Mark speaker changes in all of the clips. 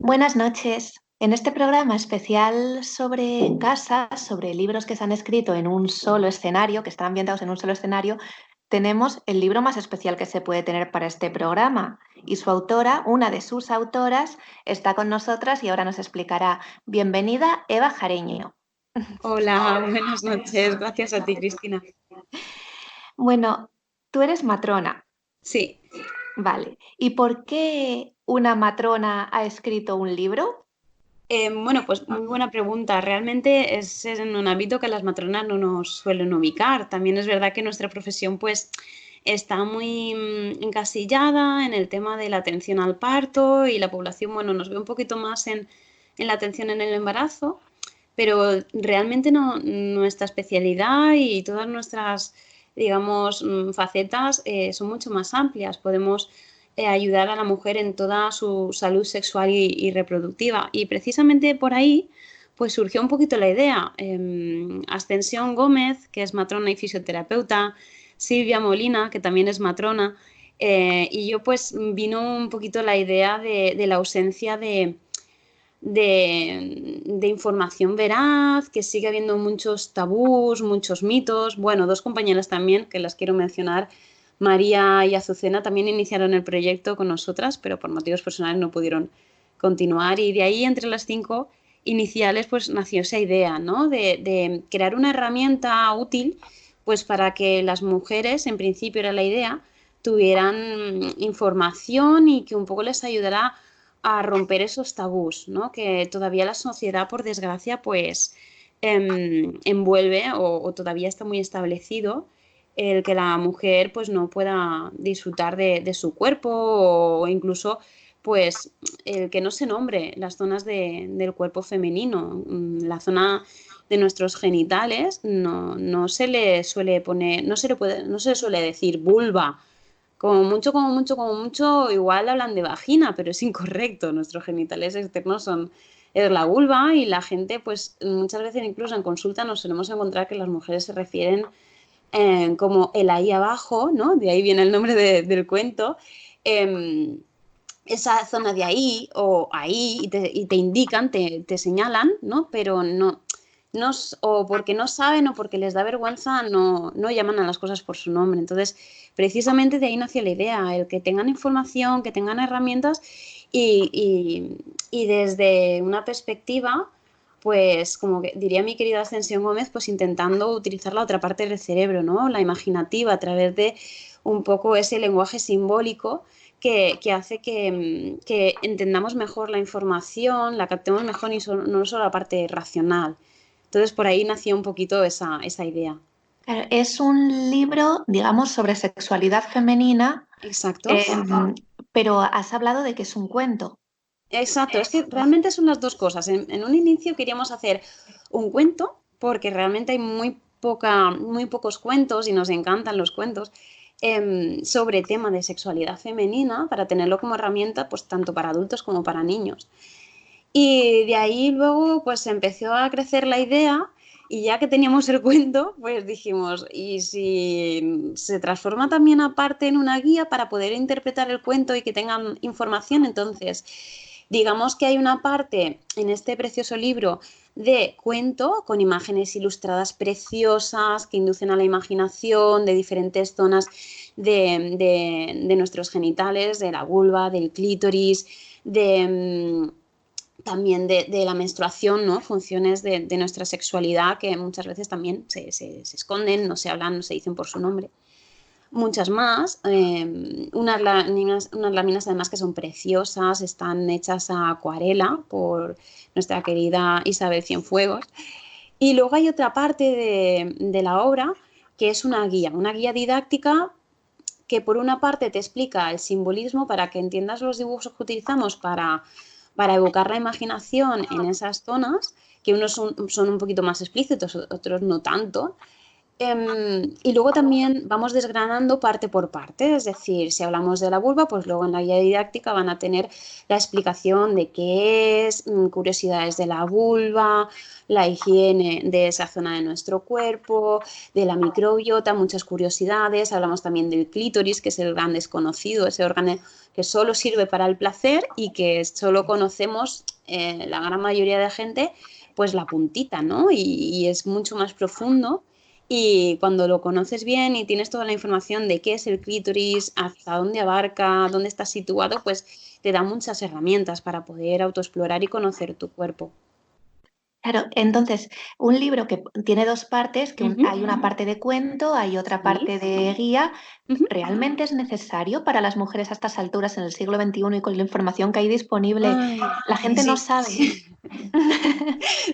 Speaker 1: Buenas noches. En este programa especial sobre casas, sobre libros que se han escrito en un solo escenario, que están ambientados en un solo escenario, tenemos el libro más especial que se puede tener para este programa. Y su autora, una de sus autoras, está con nosotras y ahora nos explicará. Bienvenida, Eva Jareño.
Speaker 2: Hola, buenas noches. Gracias a ti, Cristina.
Speaker 1: Bueno, tú eres matrona,
Speaker 2: Sí,
Speaker 1: vale. ¿Y por qué una matrona ha escrito un libro?
Speaker 2: bueno, pues muy buena pregunta. Realmente es en un ámbito que las matronas no nos suelen ubicar. También es verdad que nuestra profesión, pues, está muy encasillada en el tema de la atención al parto y la población, bueno, nos ve un poquito más en la atención en el embarazo, pero realmente no, nuestra especialidad y todas nuestras, digamos, facetas son mucho más amplias. Podemos ayudar a la mujer en toda su salud sexual y reproductiva. Y precisamente por ahí, pues surgió un poquito la idea. Ascensión Gómez, que es matrona y fisioterapeuta, Silvia Molina, que también es matrona, y yo pues vino un poquito la idea de la ausencia de información veraz, que sigue habiendo muchos tabús, muchos mitos. Bueno, dos compañeras también, que las quiero mencionar, María y Azucena, también iniciaron el proyecto con nosotras, pero por motivos personales no pudieron continuar. Y de ahí, entre las cinco iniciales, pues nació esa idea, ¿no? De crear una herramienta útil, pues para que las mujeres, en principio era la idea, tuvieran información y que un poco les ayudara a romper esos tabús, ¿no? Que todavía la sociedad, por desgracia, pues envuelve o todavía está muy establecido el que la mujer pues no pueda disfrutar de su cuerpo o incluso pues el que no se nombre las zonas del cuerpo femenino. La zona de nuestros genitales no se le suele poner, no se le suele decir vulva, como mucho, como mucho, como mucho, igual hablan de vagina, pero es incorrecto. Nuestros genitales externos son es la vulva y la gente, pues muchas veces incluso en consulta nos solemos encontrar que las mujeres se refieren como el ahí abajo, ¿no? De ahí viene el nombre del cuento. Eh, esa zona de ahí o ahí y te indican, te señalan, ¿no? Pero no, o porque no saben o porque les da vergüenza, no llaman a las cosas por su nombre. Entonces, precisamente de ahí nació la idea, el que tengan información, que tengan herramientas y, y desde una perspectiva, pues como que diría mi querida Ascensión Gómez, pues intentando utilizar la otra parte del cerebro, ¿no? La imaginativa a través de un poco ese lenguaje simbólico que hace que entendamos mejor la información, la captemos mejor y no solo la parte racional. Entonces por ahí nació un poquito esa idea.
Speaker 1: Claro, es un libro, digamos, sobre sexualidad femenina,
Speaker 2: Exacto.
Speaker 1: em, pero has hablado de que es un cuento.
Speaker 2: Exacto, es que realmente son las dos cosas. En un inicio queríamos hacer un cuento, porque realmente hay muy pocos cuentos y nos encantan los cuentos sobre tema de sexualidad femenina para tenerlo como herramienta, pues tanto para adultos como para niños. Y de ahí luego pues empezó a crecer la idea y ya que teníamos el cuento, pues dijimos, ¿y si se transforma también aparte en una guía para poder interpretar el cuento y que tengan información? Entonces, digamos que hay una parte en este precioso libro de cuento con imágenes ilustradas preciosas que inducen a la imaginación de diferentes zonas de nuestros genitales, de la vulva, del clítoris, de también de la menstruación, ¿no? Funciones de nuestra sexualidad que muchas veces también se esconden, no se hablan, no se dicen por su nombre. Muchas más, unas láminas además que son preciosas, están hechas a acuarela por nuestra querida Isabel Cienfuegos. Y luego hay otra parte de la obra que es una guía didáctica que por una parte te explica el simbolismo para que entiendas los dibujos que utilizamos para evocar la imaginación en esas zonas, que unos son un poquito más explícitos, otros no tanto, y luego también vamos desgranando parte por parte, es decir, si hablamos de la vulva, pues luego en la guía didáctica van a tener la explicación de qué es, curiosidades de la vulva, la higiene de esa zona de nuestro cuerpo, de la microbiota, muchas curiosidades. Hablamos también del clítoris, que es el gran desconocido, ese órgano que solo sirve para el placer y que solo conocemos la gran mayoría de gente, pues la puntita, ¿no? Y es mucho más profundo. Y cuando lo conoces bien y tienes toda la información de qué es el clítoris, hasta dónde abarca, dónde está situado, pues te da muchas herramientas para poder autoexplorar y conocer tu cuerpo.
Speaker 1: Claro, entonces, un libro que tiene dos partes, que
Speaker 2: Ujú.
Speaker 1: hay una parte de cuento, hay otra
Speaker 2: Sí.
Speaker 1: parte de guía,
Speaker 2: Ujú.
Speaker 1: ¿realmente es necesario para las mujeres a estas alturas en el siglo XXI y con la información que hay disponible?
Speaker 2: Ay,
Speaker 1: La gente no
Speaker 2: sí.
Speaker 1: sabe.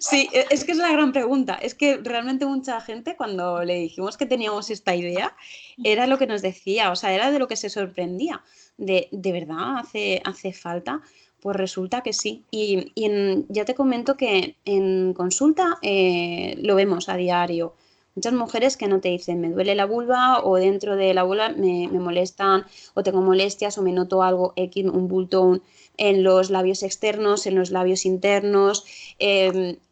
Speaker 2: Sí, es que es la gran pregunta. Es que realmente mucha gente cuando le dijimos que teníamos esta idea, era lo que nos decía, o sea, era de lo que se sorprendía. ¿De verdad hace falta? Pues resulta que sí. Ya te comento que en consulta lo vemos a diario. Muchas mujeres que no te dicen me duele la vulva o dentro de la vulva me molestan o tengo molestias o me noto algo X, un bulto en los labios externos, en los labios internos,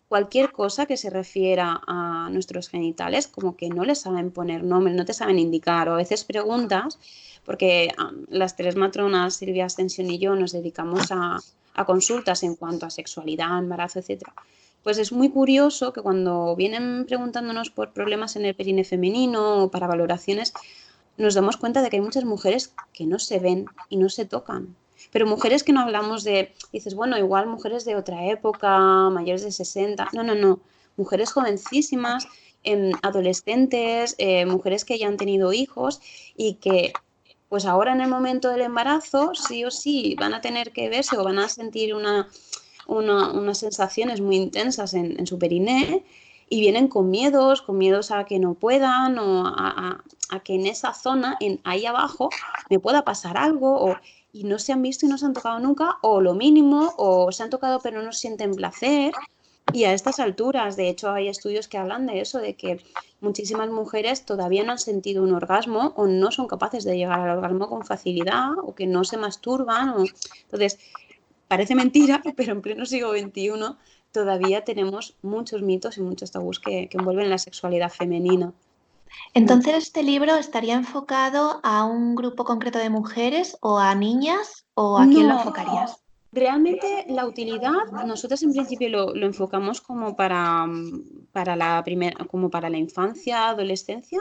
Speaker 2: cualquier cosa que se refiera a nuestros genitales, como que no le saben poner nombre, no te saben indicar, o a veces preguntas, porque las tres matronas, Silvia, Ascensión y yo, nos dedicamos a consultas en cuanto a sexualidad, embarazo, etcétera. Pues es muy curioso que cuando vienen preguntándonos por problemas en el perine femenino o para valoraciones, nos damos cuenta de que hay muchas mujeres que no se ven y no se tocan. Pero mujeres que no hablamos de, dices, bueno, igual mujeres de otra época, mayores de 60, no, no, no, mujeres jovencísimas, adolescentes, mujeres que ya han tenido hijos y que pues ahora en el momento del embarazo sí o sí van a tener que verse o van a sentir unas sensaciones muy intensas en su periné y vienen con miedos a que no puedan o a que en esa zona, ahí abajo, me pueda pasar algo y no se han visto y no se han tocado nunca o lo mínimo o se han tocado pero no sienten placer. Y a estas alturas, de hecho, hay estudios que hablan de eso, de que muchísimas mujeres todavía no han sentido un orgasmo o no son capaces de llegar al orgasmo con facilidad o que no se masturban. Entonces, parece mentira, pero en pleno siglo XXI todavía tenemos muchos mitos y muchos tabús que envuelven la sexualidad femenina.
Speaker 1: Entonces, ¿este libro estaría enfocado a un grupo concreto de mujeres o a niñas o a quién lo
Speaker 2: No,
Speaker 1: enfocarías?
Speaker 2: realmente la utilidad, nosotros en principio lo enfocamos como para la primera, como para la infancia, adolescencia,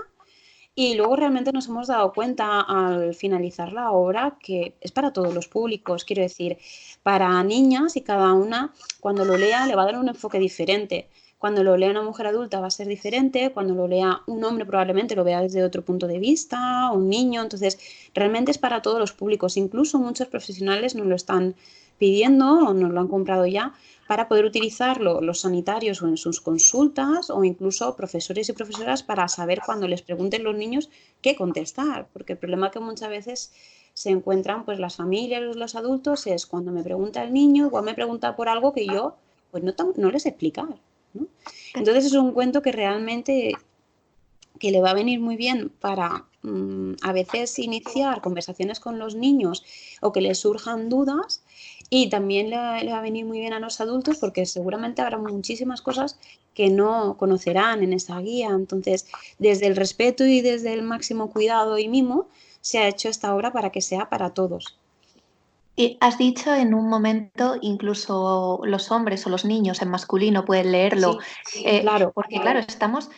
Speaker 2: y luego realmente nos hemos dado cuenta al finalizar la obra que es para todos los públicos, quiero decir, para niñas y cada una cuando lo lea le va a dar un enfoque diferente. Cuando lo lea una mujer adulta va a ser diferente, cuando lo lea un hombre probablemente lo vea desde otro punto de vista, un niño, entonces realmente es para todos los públicos, incluso muchos profesionales nos lo están pidiendo o nos lo han comprado ya para poder utilizarlo los sanitarios o en sus consultas o incluso profesores y profesoras para saber cuando les pregunten los niños qué contestar, porque el problema que muchas veces se encuentran pues las familias o los adultos es cuando me pregunta el niño, igual me pregunta por algo que yo pues no les explicar, ¿no? Entonces es un cuento que realmente que le va a venir muy bien para a veces iniciar conversaciones con los niños o que les surjan dudas y también le va a venir muy bien a los adultos porque seguramente habrá muchísimas cosas que no conocerán en esa guía. Entonces, desde el respeto y desde el máximo cuidado y mimo, se ha hecho esta obra para que sea para todos.
Speaker 1: Y has dicho en un momento, incluso los hombres o los niños en masculino pueden leerlo,
Speaker 2: Sí, claro.
Speaker 1: porque claro, estamos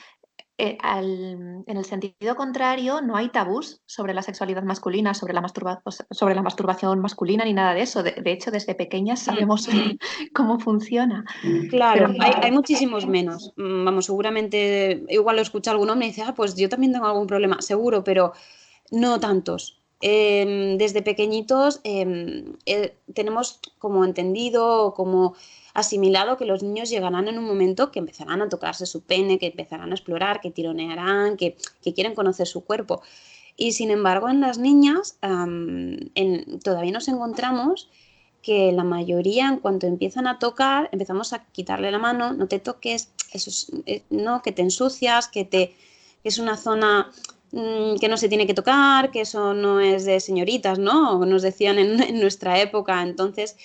Speaker 1: en el sentido contrario, no hay tabús sobre la sexualidad masculina, sobre la masturbación masculina ni nada de eso. De hecho, desde pequeñas
Speaker 2: Mm.
Speaker 1: sabemos cómo funciona. Pero
Speaker 2: Claro, hay muchísimos menos. Vamos, seguramente igual lo escucha algún hombre y dice, ah, pues yo también tengo algún problema, seguro, pero no tantos. Desde pequeñitos tenemos como entendido, como asimilado que los niños llegarán en un momento que empezarán a tocarse su pene, que empezarán a explorar, que tironearán, que quieren conocer su cuerpo. Y sin embargo, en las niñas todavía nos encontramos que la mayoría, en cuanto empiezan a tocar, empezamos a quitarle la mano, no te toques, eso es, no, que te ensucias, que es una zona que no se tiene que tocar, que eso no es de señoritas, ¿no? Nos decían en nuestra época. Entonces,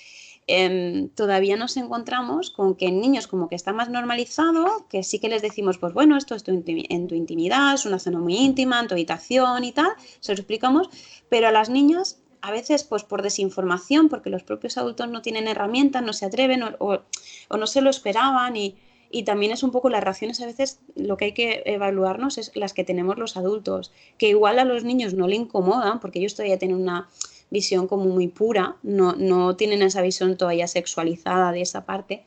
Speaker 2: todavía nos encontramos con que en niños como que está más normalizado, que sí que les decimos, pues bueno, esto es en tu intimidad, es una zona muy íntima, en tu habitación y tal, se lo explicamos, pero a las niñas a veces pues por desinformación, porque los propios adultos no tienen herramientas, no se atreven o no se lo esperaban y también es un poco las reacciones a veces lo que hay que evaluarnos es las que tenemos los adultos, que igual a los niños no le incomodan porque ellos todavía tienen una visión como muy pura, no tienen esa visión todavía sexualizada de esa parte,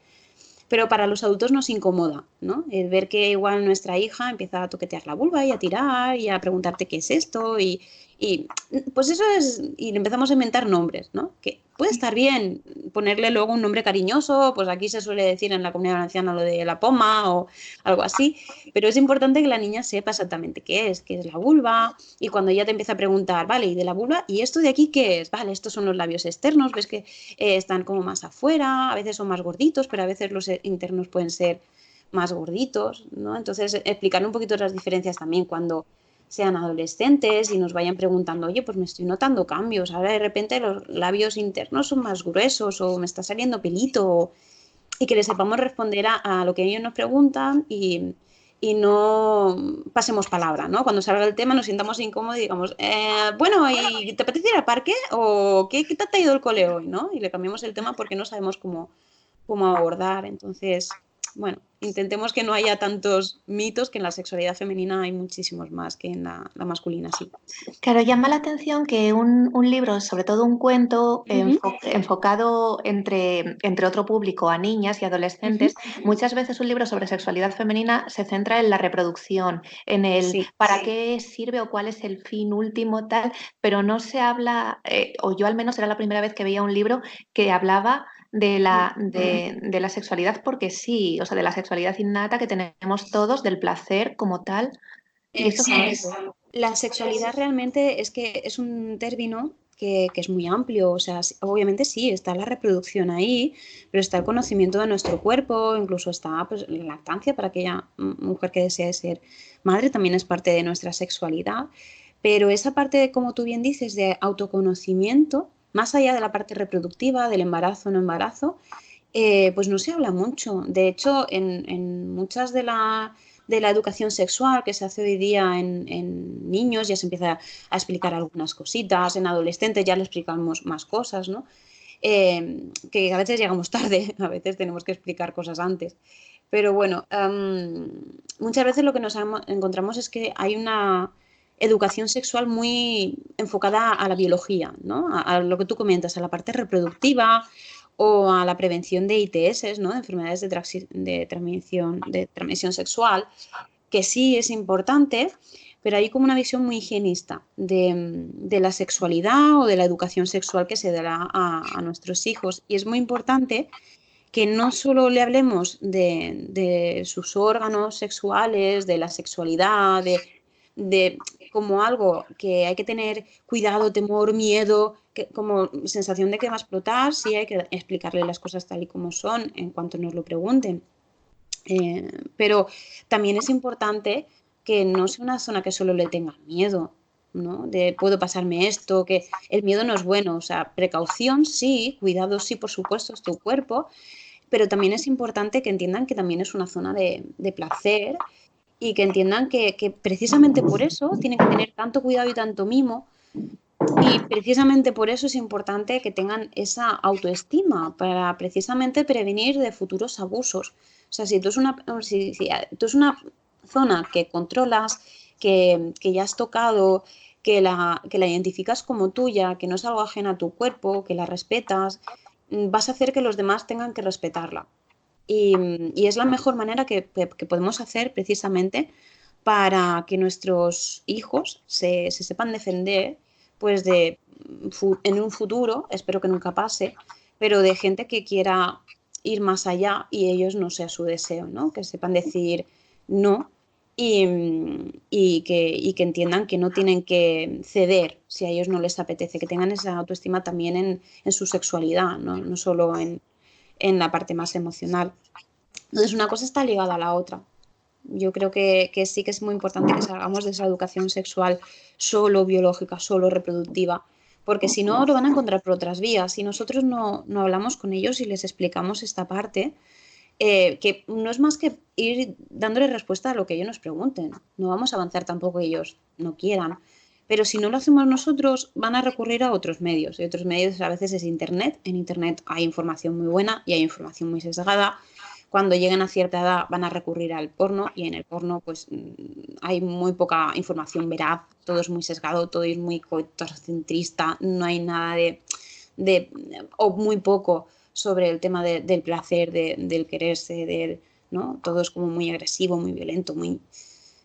Speaker 2: pero para los adultos nos incomoda, ¿no? El ver que igual nuestra hija empieza a toquetear la vulva y a tirar y a preguntarte qué es esto y pues eso es, y le empezamos a inventar nombres, ¿no? Que puede estar bien ponerle luego un nombre cariñoso, pues aquí se suele decir en la Comunidad Valenciana lo de la poma o algo así, pero es importante que la niña sepa exactamente qué es la vulva, y cuando ella te empieza a preguntar, vale, ¿y de la vulva? ¿Y esto de aquí qué es? Vale, estos son los labios externos, ves que están como más afuera, a veces son más gorditos, pero a veces los internos pueden ser más gorditos, ¿no? Entonces, explicar un poquito las diferencias también cuando sean adolescentes y nos vayan preguntando, oye, pues me estoy notando cambios, ahora de repente los labios internos son más gruesos o me está saliendo pelito, y que le sepamos responder a lo que ellos nos preguntan y no pasemos palabra, ¿no? Cuando salga el tema nos sintamos incómodos y digamos, bueno, ¿y te apetece ir al parque? ¿O qué te ha ido el cole hoy? ¿No? Y le cambiamos el tema porque no sabemos cómo abordar. Entonces, bueno, intentemos que no haya tantos mitos, que en la sexualidad femenina hay muchísimos más que en la masculina, sí.
Speaker 1: Claro, llama la atención que un libro, sobre todo un cuento
Speaker 2: Ujú,
Speaker 1: enfocado entre otro público a niñas y
Speaker 2: ujú,
Speaker 1: adolescentes, muchas veces un libro sobre sexualidad femenina se centra en la reproducción, en el
Speaker 2: sí.
Speaker 1: para qué sirve o cuál es el fin último, tal, pero no se habla, o yo al menos era la primera vez que veía un libro que hablaba de la sexualidad porque sí, o sea, de la sexualidad innata que tenemos todos, del placer como tal. Y esto es muy
Speaker 2: Exacto. La sexualidad realmente es que es un término que es muy amplio. O sea, obviamente sí, está la reproducción ahí, pero está el conocimiento de nuestro cuerpo, incluso está pues, la lactancia para aquella mujer que desee ser madre, también es parte de nuestra sexualidad. Pero esa parte, como tú bien dices, de autoconocimiento, más allá de la parte reproductiva, del embarazo o no embarazo, pues no se habla mucho. De hecho, en muchas de la educación sexual que se hace hoy día en niños ya se empieza a explicar algunas cositas, en adolescentes ya le explicamos más cosas, ¿no? Que a veces llegamos tarde, a veces tenemos que explicar cosas antes. Pero bueno, muchas veces lo que nos encontramos es que hay una educación sexual muy enfocada a la biología, ¿no? A lo que tú comentas, a la parte reproductiva o a la prevención de ITS, ¿no? De enfermedades de transmisión sexual, que sí es importante, pero hay como una visión muy higienista de la sexualidad o de la educación sexual que se dará a nuestros hijos. Y es muy importante que no solo le hablemos de sus órganos sexuales, de la sexualidad, de como algo que hay que tener cuidado, temor, miedo, como sensación de que va a explotar, sí hay que explicarle las cosas tal y como son en cuanto nos lo pregunten. Pero también es importante que no sea una zona que solo le tenga miedo, ¿no? De puedo pasarme esto, que el miedo no es bueno, o sea, precaución sí, cuidado sí, por supuesto, es tu cuerpo, pero también es importante que entiendan que también es una zona de placer y que entiendan que precisamente por eso tienen que tener tanto cuidado y tanto mimo y precisamente por eso es importante que tengan esa autoestima para precisamente prevenir de futuros abusos. O sea, si tú es una zona que controlas, que ya has tocado, que la identificas como tuya, que no es algo ajeno a tu cuerpo, que la respetas, vas a hacer que los demás tengan que respetarla. Y es la mejor manera que podemos hacer precisamente para que nuestros hijos se sepan defender, pues en un futuro, espero que nunca pase, pero de gente que quiera ir más allá y ellos no sea su deseo, ¿no? Que sepan decir no y que entiendan que no tienen que ceder si a ellos no les apetece, que tengan esa autoestima también en su sexualidad, ¿no? No solo en la parte más emocional. Entonces, una cosa está ligada a la otra. Yo creo que sí que es muy importante que salgamos de esa educación sexual solo biológica, solo reproductiva, porque si no, lo van a encontrar por otras vías. Si nosotros no hablamos con ellos y les explicamos esta parte, que no es más que ir dándole respuesta a lo que ellos nos pregunten. No vamos a avanzar tampoco que ellos no quieran, Pero si no lo hacemos nosotros, van a recurrir a otros medios. Y otros medios a veces es Internet. En Internet hay información muy buena y hay información muy sesgada. Cuando lleguen a cierta edad van a recurrir al porno y en el porno pues hay muy poca información veraz, todo es muy sesgado, todo es muy coitocentrista, no hay nada de o muy poco sobre el tema del placer, del quererse, ¿no? Todo es como muy agresivo, muy violento, muy...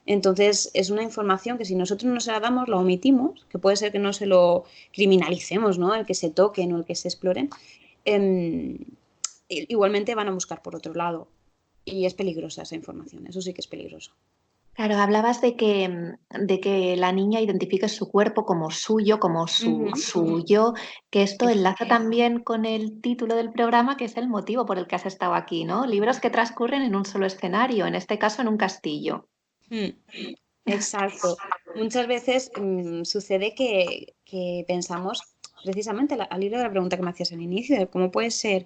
Speaker 2: Entonces es una información que si nosotros no se la damos, la omitimos, que puede ser que no se lo criminalicemos, ¿no? El que se toquen o el que se exploren. Eh, igualmente van a buscar por otro lado. Y es peligrosa esa información, eso sí que es peligroso.
Speaker 1: Claro, hablabas de que la niña identifique su cuerpo como suyo, como
Speaker 2: Ujú.
Speaker 1: su yo, que esto
Speaker 2: Eso.
Speaker 1: enlaza también con el título del programa, que es el motivo por el que has estado aquí, ¿no? Libros que transcurren en un solo escenario, en este caso en un castillo.
Speaker 2: Mm, exacto. Muchas veces sucede que pensamos, precisamente al hilo de la pregunta que me hacías al inicio, de cómo puede ser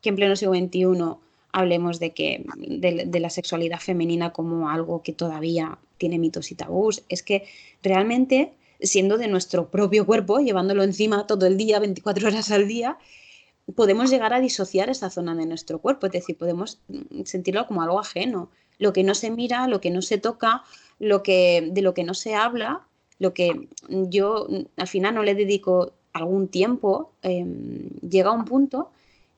Speaker 2: que en pleno siglo XXI hablemos de la sexualidad femenina como algo que todavía tiene mitos y tabús. Es que realmente, siendo de nuestro propio cuerpo, llevándolo encima todo el día, 24 horas al día, podemos llegar a disociar esa zona de nuestro cuerpo, es decir, podemos sentirlo como algo ajeno. Lo que no se mira, lo que no se toca, de lo que no se habla, lo que yo al final no le dedico algún tiempo, llega a un punto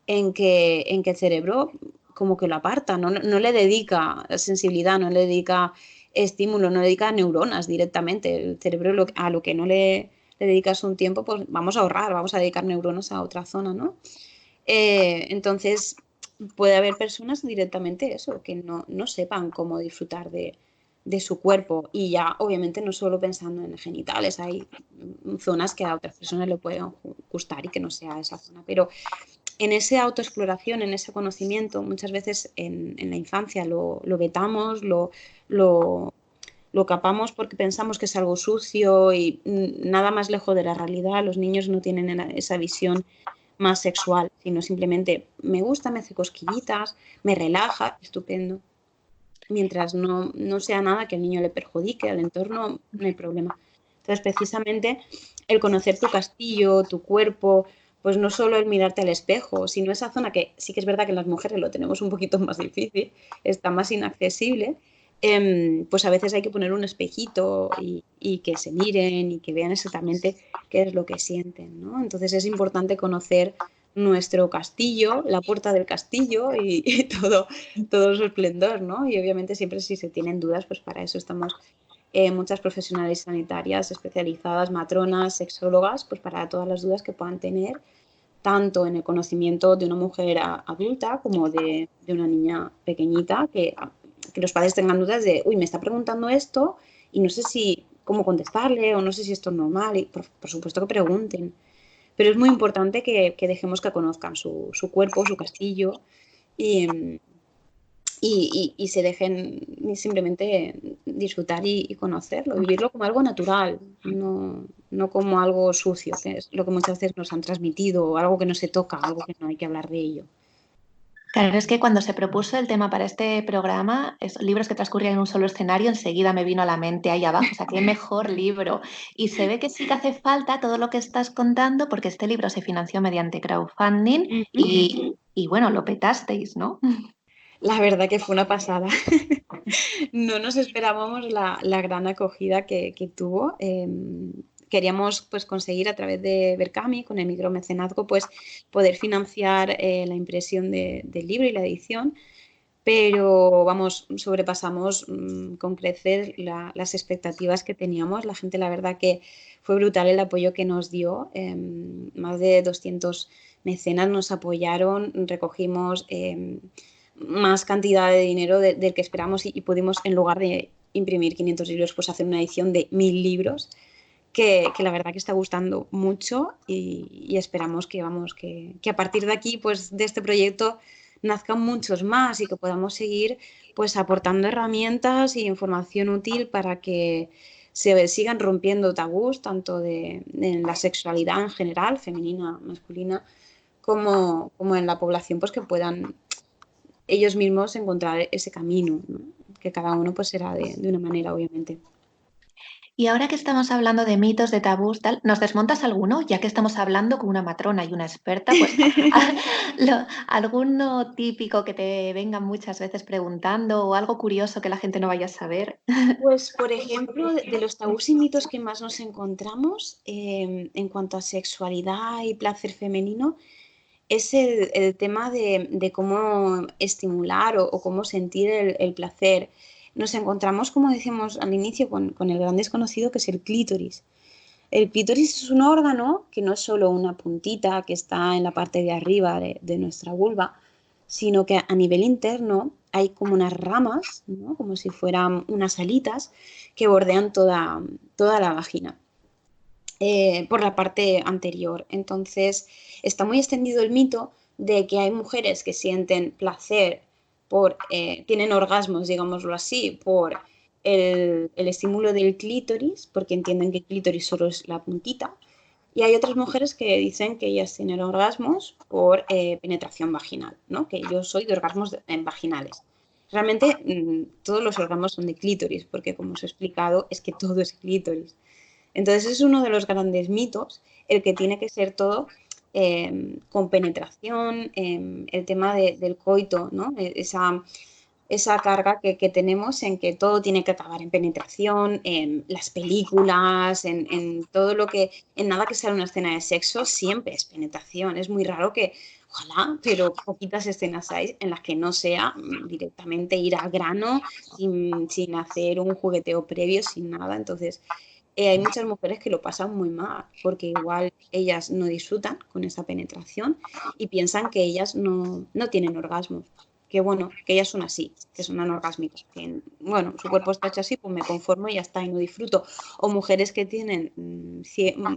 Speaker 2: en que el cerebro como que lo aparta, no le dedica sensibilidad, no le dedica estímulo, no le dedica neuronas directamente. El cerebro a lo que no le dedicas un tiempo, pues vamos a ahorrar, vamos a dedicar neuronas a otra zona, ¿no? Entonces, puede haber personas directamente eso, que no sepan cómo disfrutar de su cuerpo y ya obviamente no solo pensando en genitales, hay zonas que a otras personas le pueden gustar y que no sea esa zona, pero en esa autoexploración, en ese conocimiento, muchas veces en la infancia lo vetamos, lo, lo capamos porque pensamos que es algo sucio y nada más lejos de la realidad. Los niños no tienen esa visión más sexual, sino simplemente me gusta, me hace cosquillitas, me relaja, estupendo. Mientras no sea nada que el niño le perjudique al entorno, no hay problema. Entonces, precisamente, el conocer tu castillo, tu cuerpo, pues no solo el mirarte al espejo, sino esa zona que sí que es verdad que las mujeres lo tenemos un poquito más difícil, está más inaccesible, pues a veces hay que poner un espejito y que se miren y que vean exactamente qué es lo que sienten, ¿no? Entonces es importante conocer nuestro castillo, la puerta del castillo y todo su esplendor, ¿no? Y obviamente siempre si se tienen dudas, pues para eso estamos muchas profesionales sanitarias especializadas, matronas, sexólogas, pues para todas las dudas que puedan tener, tanto en el conocimiento de una mujer adulta como de una niña pequeñita, que los padres tengan dudas de, uy, me está preguntando esto y no sé si cómo contestarle o no sé si esto es normal, y por supuesto que pregunten. Pero es muy importante que dejemos que conozcan su cuerpo, su castillo y, y se dejen simplemente disfrutar y conocerlo, vivirlo como algo natural, no como algo sucio, que es lo que muchas veces nos han transmitido, o algo que no se toca, algo que no hay que hablar de ello.
Speaker 1: Claro, es que cuando se propuso el tema para este programa, libros que transcurrían en un solo escenario, enseguida me vino a la mente ahí abajo, o sea, qué mejor libro. Y se ve que sí que hace falta todo lo que estás contando, porque este libro se financió mediante crowdfunding
Speaker 2: Ujú.
Speaker 1: y bueno, lo petasteis, ¿no?
Speaker 2: La verdad que fue una pasada. No nos esperábamos la gran acogida que tuvo. Queríamos pues conseguir a través de Berkami, con el micromecenazgo, pues poder financiar la impresión del libro y la edición, pero vamos, sobrepasamos con crecer las expectativas que teníamos. La gente, la verdad que fue brutal el apoyo que nos dio. Más de 200 mecenas nos apoyaron, recogimos más cantidad de dinero del que esperamos y pudimos, en lugar de imprimir 500 libros, pues hacer una edición de 1000 libros. Que la verdad que está gustando mucho y esperamos que, vamos, que a partir de aquí, pues de este proyecto, nazcan muchos más y que podamos seguir pues aportando herramientas y información útil para que se sigan rompiendo tabús tanto de la sexualidad en general, femenina, masculina, como en la población, pues que puedan ellos mismos encontrar ese camino, ¿no? Que cada uno pues será de una manera, obviamente.
Speaker 1: Y ahora que estamos hablando de mitos, de tabús, tal, ¿nos desmontas alguno? Ya que estamos hablando con una matrona y una experta, pues alguno típico que te vengan muchas veces preguntando o algo curioso que la gente no vaya a saber.
Speaker 2: Pues, por ejemplo, de los tabús y mitos que más nos encontramos en cuanto a sexualidad y placer femenino, es el tema de cómo estimular o cómo sentir el placer. Nos encontramos, como decíamos al inicio, con el gran desconocido que es el clítoris. El clítoris es un órgano que no es solo una puntita que está en la parte de arriba de nuestra vulva, sino que a nivel interno hay como unas ramas, ¿no? Como si fueran unas alitas que bordean toda la vagina por la parte anterior. Entonces, está muy extendido el mito de que hay mujeres que sienten placer tienen orgasmos, digámoslo así, por el estímulo del clítoris, porque entienden que el clítoris solo es la puntita. Y hay otras mujeres que dicen que ellas tienen orgasmos por penetración vaginal, ¿no? Que yo soy de orgasmos vaginales. Realmente todos los orgasmos son de clítoris, porque como os he explicado, es que todo es clítoris. Entonces es uno de los grandes mitos, el que tiene que ser todo con penetración, el tema del coito, ¿no? Esa carga que tenemos en que todo tiene que acabar en penetración, en las películas, en todo lo que, en nada que sea una escena de sexo, siempre es penetración. Es muy raro que, ojalá, pero poquitas escenas hay en las que no sea directamente ir al grano sin hacer un jugueteo previo, sin nada. Entonces, hay muchas mujeres que lo pasan muy mal, porque igual ellas no disfrutan con esa penetración y piensan que ellas no tienen orgasmos. Que bueno, que ellas son así, que son anorgásmicas. Que, bueno, su cuerpo está hecho así, pues me conformo y ya está, y no disfruto. O mujeres que tienen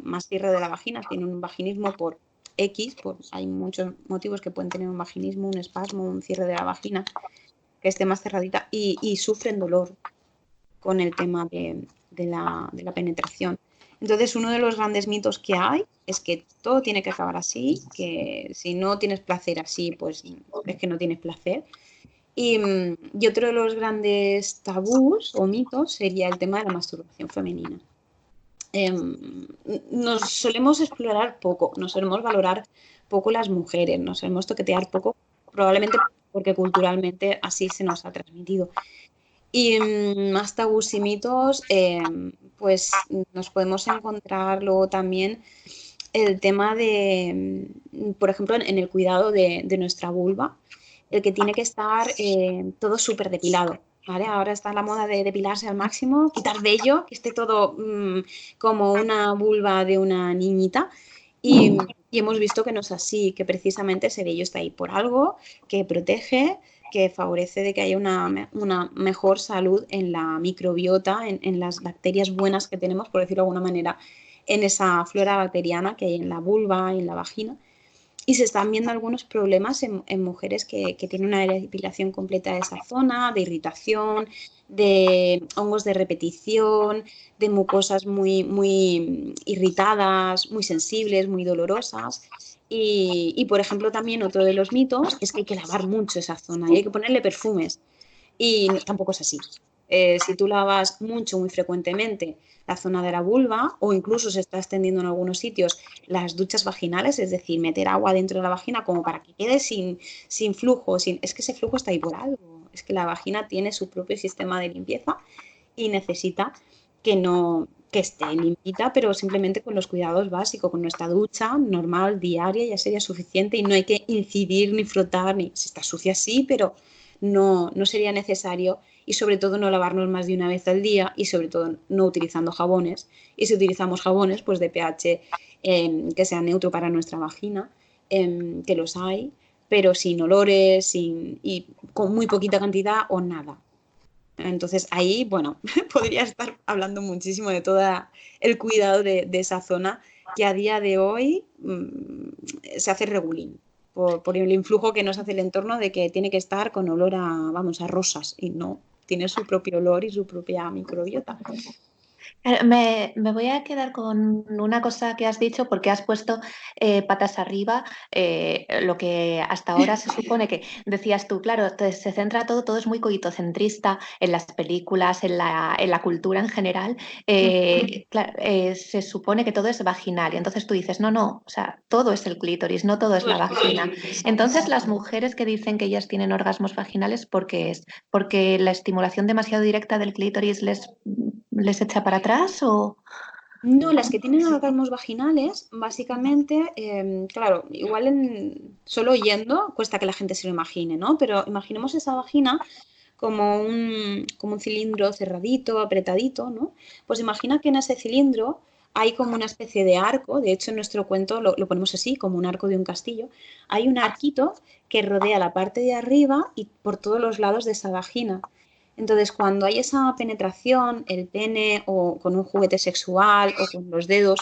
Speaker 2: más cierre de la vagina, tienen un vaginismo por X, hay muchos motivos que pueden tener un vaginismo, un espasmo, un cierre de la vagina, que esté más cerradita y sufren dolor con el tema de la penetración. Entonces, uno de los grandes mitos que hay es que todo tiene que acabar así, que si no tienes placer así, pues es que no tienes placer. Y otro de los grandes tabús o mitos sería el tema de la masturbación femenina. Nos solemos explorar poco, nos solemos valorar poco las mujeres, nos solemos toquetear poco, probablemente porque culturalmente así se nos ha transmitido. Y más tabús y mitos, pues nos podemos encontrar luego también el tema de, por ejemplo, en el cuidado de nuestra vulva, el que tiene que estar todo súper depilado. ¿Vale? Ahora está la moda de depilarse al máximo, quitar vello, que esté todo como una vulva de una niñita. Y hemos visto que no es así, que precisamente ese vello está ahí por algo, que protege, que favorece de que haya una mejor salud en la microbiota, en las bacterias buenas que tenemos, por decirlo de alguna manera, en esa flora bacteriana que hay en la vulva y en la vagina. Y se están viendo algunos problemas en mujeres que tienen una depilación completa de esa zona, de irritación, de hongos de repetición, de mucosas muy irritadas, muy sensibles, muy dolorosas. Por ejemplo, también otro de los mitos es que hay que lavar mucho esa zona y hay que ponerle perfumes. Y tampoco es así. Si tú lavas mucho, muy frecuentemente la zona de la vulva o incluso se está extendiendo en algunos sitios las duchas vaginales, es decir, meter agua dentro de la vagina como para que quede sin flujo, es que ese flujo está ahí por algo, es que la vagina tiene su propio sistema de limpieza y necesita que no que esté limpita, pero simplemente con los cuidados básicos, con nuestra ducha normal, diaria, ya sería suficiente y no hay que incidir ni frotar, ni si está sucia sí, pero no sería necesario y sobre todo no lavarnos más de una vez al día y sobre todo no utilizando jabones. Y si utilizamos jabones, pues de pH que sea neutro para nuestra vagina, que los hay, pero sin olores y con muy poquita cantidad o nada. Entonces ahí, bueno, podría estar hablando muchísimo de todo el cuidado de esa zona que a día de hoy se hace regulín por el influjo que nos hace el entorno de que tiene que estar con olor a, vamos, a rosas y no, tiene su propio olor y su propia microbiota.
Speaker 1: Me voy a quedar con una cosa que has dicho porque has puesto patas arriba lo que hasta ahora se supone que decías tú, claro, se centra todo es muy coitocentrista en las películas, en la cultura en general. Se supone que todo es vaginal y entonces tú dices, no, no, o sea, todo es el clítoris, no todo es
Speaker 2: Todo
Speaker 1: la
Speaker 2: es
Speaker 1: vagina.
Speaker 2: clítoris.
Speaker 1: Entonces las mujeres que dicen que ellas tienen orgasmos vaginales, ¿por qué es? ¿Porque la estimulación demasiado directa del clítoris les echa para atrás o...?
Speaker 2: No, las que tienen orgasmos vaginales, básicamente, claro, igual solo oyendo cuesta que la gente se lo imagine, ¿no? Pero imaginemos esa vagina como un cilindro cerradito, apretadito, ¿no? Pues imagina que en ese cilindro hay como una especie de arco, de hecho en nuestro cuento lo ponemos así, como un arco de un castillo, hay un arquito que rodea la parte de arriba y por todos los lados de esa vagina. Entonces, cuando hay esa penetración, el pene o con un juguete sexual o con los dedos,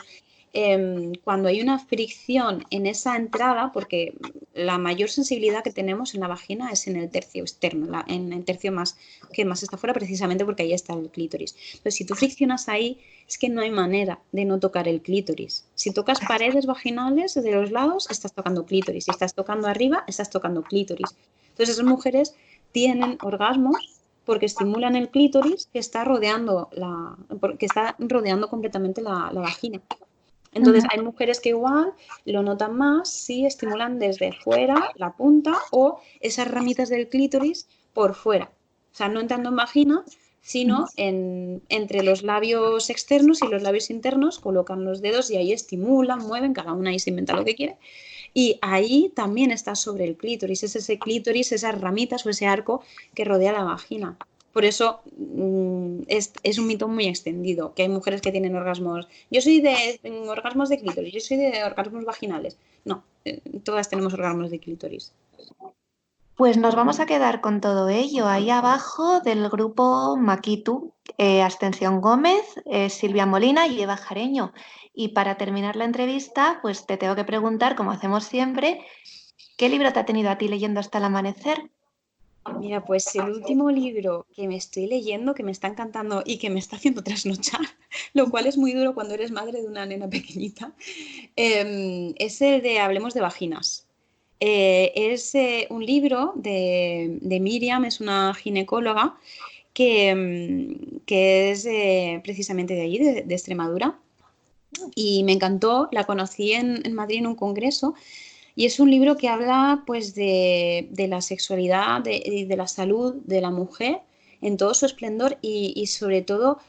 Speaker 2: cuando hay una fricción en esa entrada, porque la mayor sensibilidad que tenemos en la vagina es en el tercio externo, en el tercio más que más está fuera, precisamente porque ahí está el clítoris. Entonces, si tú friccionas ahí, es que no hay manera de no tocar el clítoris. Si tocas paredes vaginales de los lados, estás tocando clítoris. Si estás tocando arriba, estás tocando clítoris. Entonces, esas mujeres tienen orgasmos porque estimulan el clítoris que está rodeando completamente la vagina. Entonces,
Speaker 1: Ujú.
Speaker 2: hay mujeres que igual lo notan más si estimulan desde fuera, la punta, o esas ramitas del clítoris por fuera. O sea, no entrando en vagina, sino entre los labios externos y los labios internos, colocan los dedos y ahí estimulan, mueven, cada una ahí se inventa lo que quiere. Y ahí también está sobre el clítoris, es ese clítoris, esas ramitas o ese arco que rodea la vagina. Por eso es un mito muy extendido, que hay mujeres que tienen orgasmos. Yo soy de orgasmos de clítoris, yo soy de orgasmos vaginales. No, todas tenemos orgasmos de clítoris.
Speaker 1: Pues nos vamos a quedar con todo ello. Ahí abajo del grupo Maquitu, Ascensión Gómez, Silvia Molina y Eva Jareño. Y para terminar la entrevista, pues te tengo que preguntar, como hacemos siempre, ¿qué libro te ha tenido a ti leyendo hasta el amanecer?
Speaker 2: Mira, pues el último libro que me estoy leyendo, que me está encantando y que me está haciendo trasnochar, lo cual es muy duro cuando eres madre de una nena pequeñita, es el de Hablemos de Vaginas. Es un libro de Miriam, es una ginecóloga que es precisamente de allí, de Extremadura, y me encantó, la conocí en Madrid en un congreso y es un libro que habla pues de la sexualidad y de la salud de la mujer en todo su esplendor y sobre todo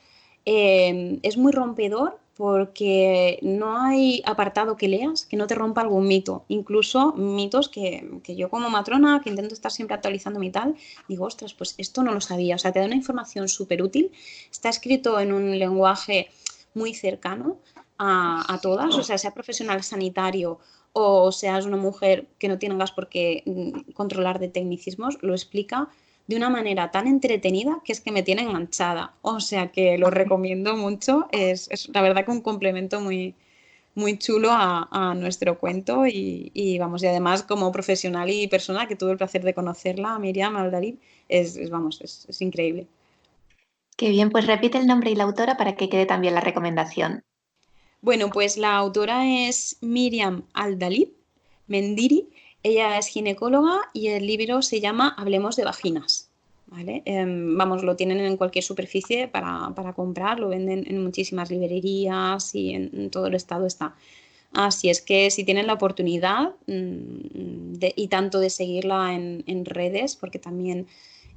Speaker 2: es muy rompedor porque no hay apartado que leas que no te rompa algún mito, incluso mitos que yo como matrona, que intento estar siempre actualizando y tal, digo, ostras, pues esto no lo sabía, o sea, te da una información súper útil, está escrito en un lenguaje muy cercano a todas, o sea profesional sanitario o seas una mujer que no tengas por qué controlar de tecnicismos, lo explica de una manera tan entretenida que es que me tiene enganchada. O sea que lo recomiendo mucho. Es la verdad que un complemento muy, muy chulo a nuestro cuento y vamos, y además como profesional y persona que tuve el placer de conocerla, Miriam Aldalid, vamos, es increíble.
Speaker 1: Qué bien, pues repite el nombre y la autora para que quede también la recomendación.
Speaker 2: Bueno, pues la autora es Miriam Aldalid Mendiri. Ella es ginecóloga y el libro se llama Hablemos de Vaginas. ¿Vale? Vamos, lo tienen en cualquier superficie para comprar, lo venden en muchísimas librerías y en todo el estado está. Así es que si tienen la oportunidad y tanto de seguirla en redes, porque también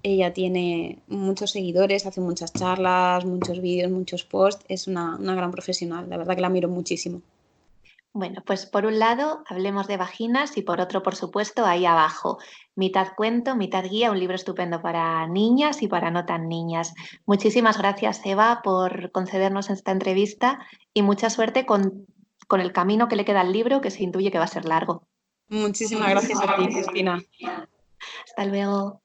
Speaker 2: ella tiene muchos seguidores, hace muchas charlas, muchos vídeos, muchos posts, es una gran profesional, la verdad que la admiro muchísimo.
Speaker 1: Bueno, pues por un lado hablemos de vaginas y por otro, por supuesto, ahí abajo, mitad cuento, mitad guía, un libro estupendo para niñas y para no tan niñas. Muchísimas gracias, Eva, por concedernos esta entrevista y mucha suerte con el camino que le queda al libro, que se intuye que va a ser largo.
Speaker 2: Muchísimas gracias a ti, Cristina.
Speaker 1: Hasta luego.